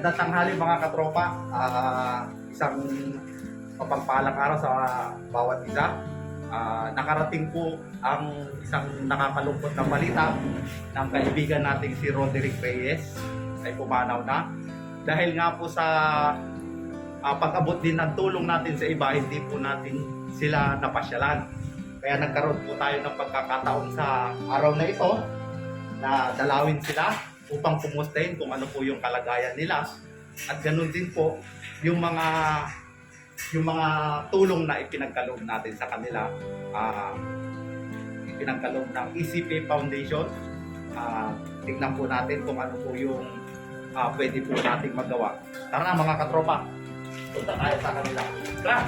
Magandang tanghali mga katropa. Isang mapagpalang araw sa bawat isa. Nakarating po ang isang nakakalungkot na balita ng kaibigan nating si Roderick Reyes ay pumanaw na. Dahil nga po sa pag-abot din ng tulong natin sa iba, hindi po natin sila napasyalan. Kaya nagkaroon po tayo ng pagkakataon sa araw na ito na dalawin sila upang kumustahin kung ano po yung kalagayan nila. At ganun din po yung mga tulong na ipinagkaloob natin sa kanila. Ipinagkaloob ng ECP Foundation. Tingnan po natin kung ano po yung pwede po nating magawa. Tara mga katropa, punta tayo sa kanila. Tara!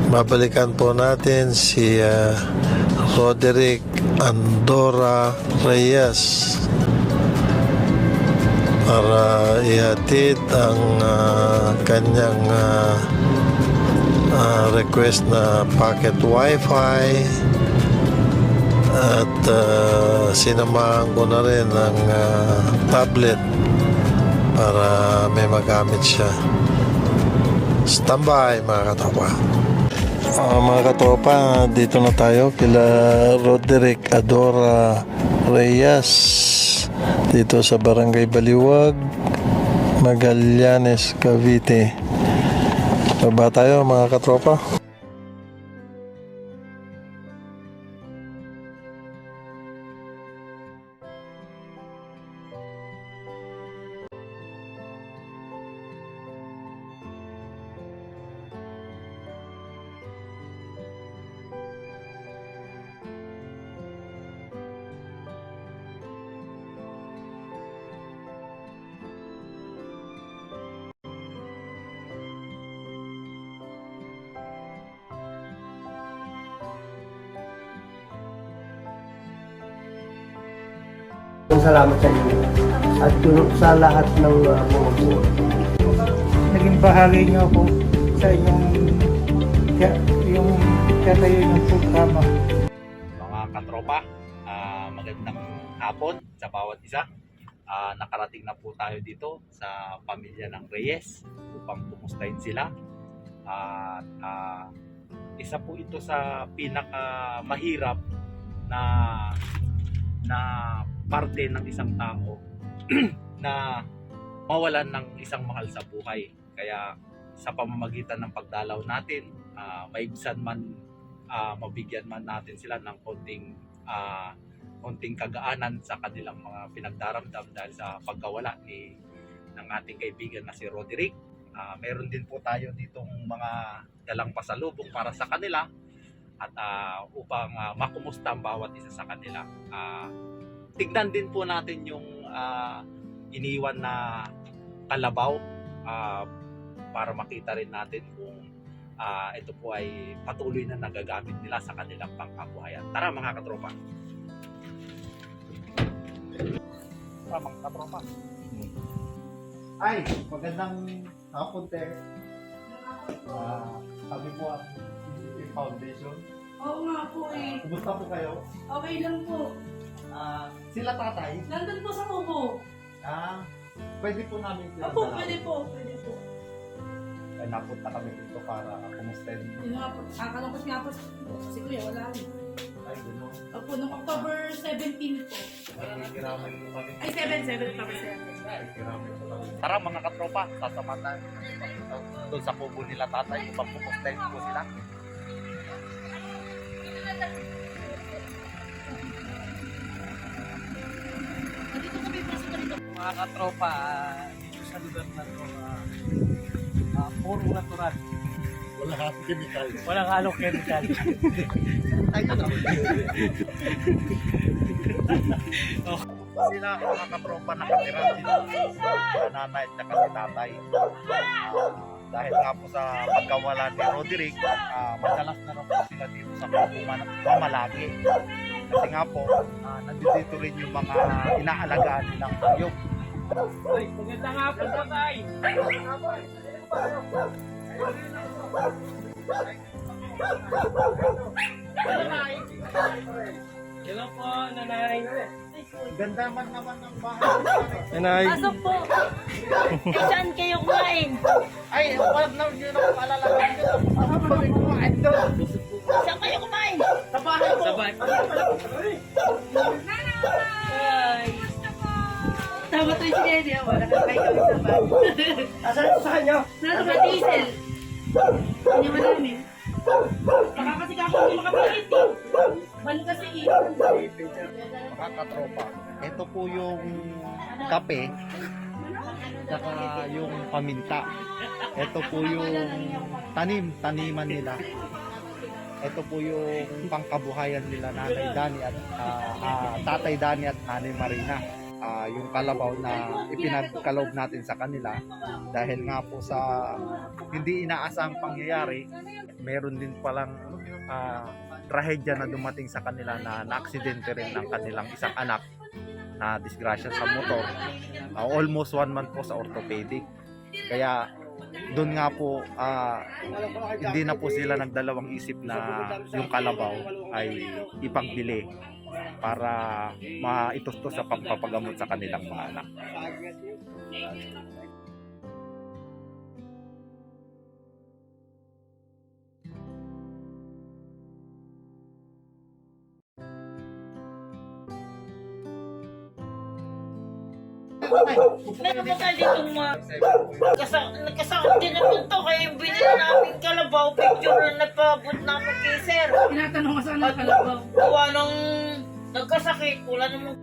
Babalikan po natin si Roderick Andorra Reyes para ihatid ang kanyang request na pocket wifi at sinamahan ko na rin ang tablet para may magamit siya. Standby mga katropa. Mga katropa, dito na tayo kila Roderick Andorra Reyes dito sa Barangay Baliwag, Magallanes, Cavite. Baba tayo mga katropa. Salamat sa inyo at sa lahat ng mga naging bahagi niyo ako sa inyong yung katayo ng programa. Mga katropa, magandang hapon sa bawat isa. Nakarating na po tayo dito sa pamilya ng Reyes upang kumustahin sila. Isa po ito sa pinakamahirap na parte ng isang tao na mawalan ng isang mahal sa buhay. Kaya sa pamamagitan ng pagdalaw natin, maibsan man, mabigyan man natin sila ng konting kagaanan sa kanilang mga pinagdaramdam dahil sa pagkawala ng ating kaibigan na si Roderick. Meron din po tayo ditong mga dalang pasalubong para sa kanila at upang makumusta ang bawat isa sa kanila. Tignan din po natin yung iniwan na kalabaw para makita rin natin kung ito po ay patuloy na nagagamit nila sa kanilang pangkabuhayan. Tara mga katropa. Tara mga katropa. Ay, magandang hapon, Tek. Sabi po ang Foundation. Oo nga po eh. Kumusta po kayo? Okay lang po. Sila tatay? Nandun po sa kubo. Pwede po namin sila Opo, dalawin. pwede po. Pwede po. Ay, napunta kami dito para kumustahin. Yun nga po. Kakalungkot nga po. Si Kuya, wala rin. Ay, gano'n. Opo, noong October 17 po. Nakikiramay mo kami. Ay, 7 October 7. Nakikiramay mo kami. Tara mga katropa, sasamahan tayo doon sa kubo nila tatay upang kumustahin po sila. Mga katropa, dito sa lugar na ito, puro natural. Wala kasi chemical. Walang halong chemical. Sila mga katropa nakatira sila sa nanay at saka si tatay. Dahil nga po sa pagkawala ni Roderick, madalas na rin po sila dito sa mamalagi. Kasi nga po, nandito rin yung mga inaalagaan nilang hayop. Ay, maganda nga po sa tayo. Hello po, nanay. Ganda man naman ng bahay. Nanay. Pasok po. Saan kayo kumain? Ay, wala na yun ako alalaman ko. Ako kami kumain doon. Saan kayo kumain? Sa bahay ko. Sabay. Ay. Tama to yung sinedi. Wala ka kayo kami sa bag. Sa kanya? Nasa ba diesel? Hindi mo namin. Baka kasi kako hindi makapalit eh. Bal kasi eh. Mga katropa, ito po yung kape, saka yung paminta. Ito po yung taniman nila. Ito po yung pangkabuhayan nila Nanay Dani at Tatay Dani at Nanay Marina. Yung kalabaw na ipinagkaloob natin sa kanila dahil nga po sa hindi inaasahang pangyayari, meron din palang trahedya na dumating sa kanila na naaksidente rin ng kanilang isang anak na disgrasya sa motor. Almost 1 month po sa orthopedic. Kaya doon nga po hindi na po sila nagdalawang isip na yung kalabaw ay ipagbili para maitustos sa pagpapagamot sa kanilang mga anak. Meron ba tayo ditong nagkasakot din na punto kaya yung binili namin kalabaw, picture na napabot namin kay sir. Tinatanong ko saan ang kalabaw. Gawa nung nagkasakit, wala namang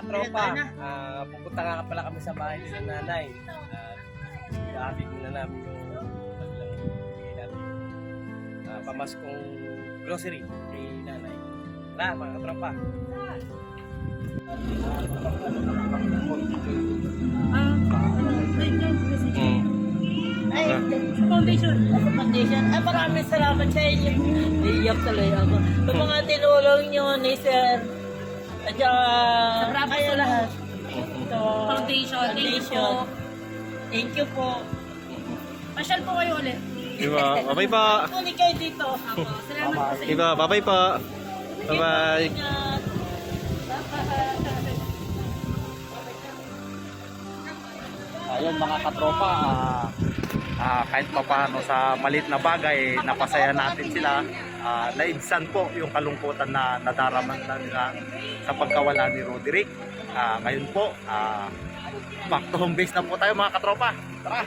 Tropa, pupunta nga pala kami sa bahay ni nanay. Iahapin na namin yung kanilang bigay natin. Pamaskong grocery ni nanay. Tara mga katropa. ay, Foundation. foundation. Ay, maraming salamat sa inyo. Iyak tuloy ako. Sa mga tinulong nyo ni sir. At saka, kayo lahat. Ito, Foundation. Thank you po. Thank you po. Pasyal po kayo ulit. Diba? Bye pa. Kunin kayo dito. Salamat po sa inyo. Diba? Bye pa. Bye-bye. Ingat. Ayun mga katropa, kahit pa paano sa malit na bagay, napasaya natin sila. Naibsan po yung kalungkutan na nadaraman na nila sa pagkawala ni Roderick. Ngayon po, back to home base na po tayo mga katropa. Tara!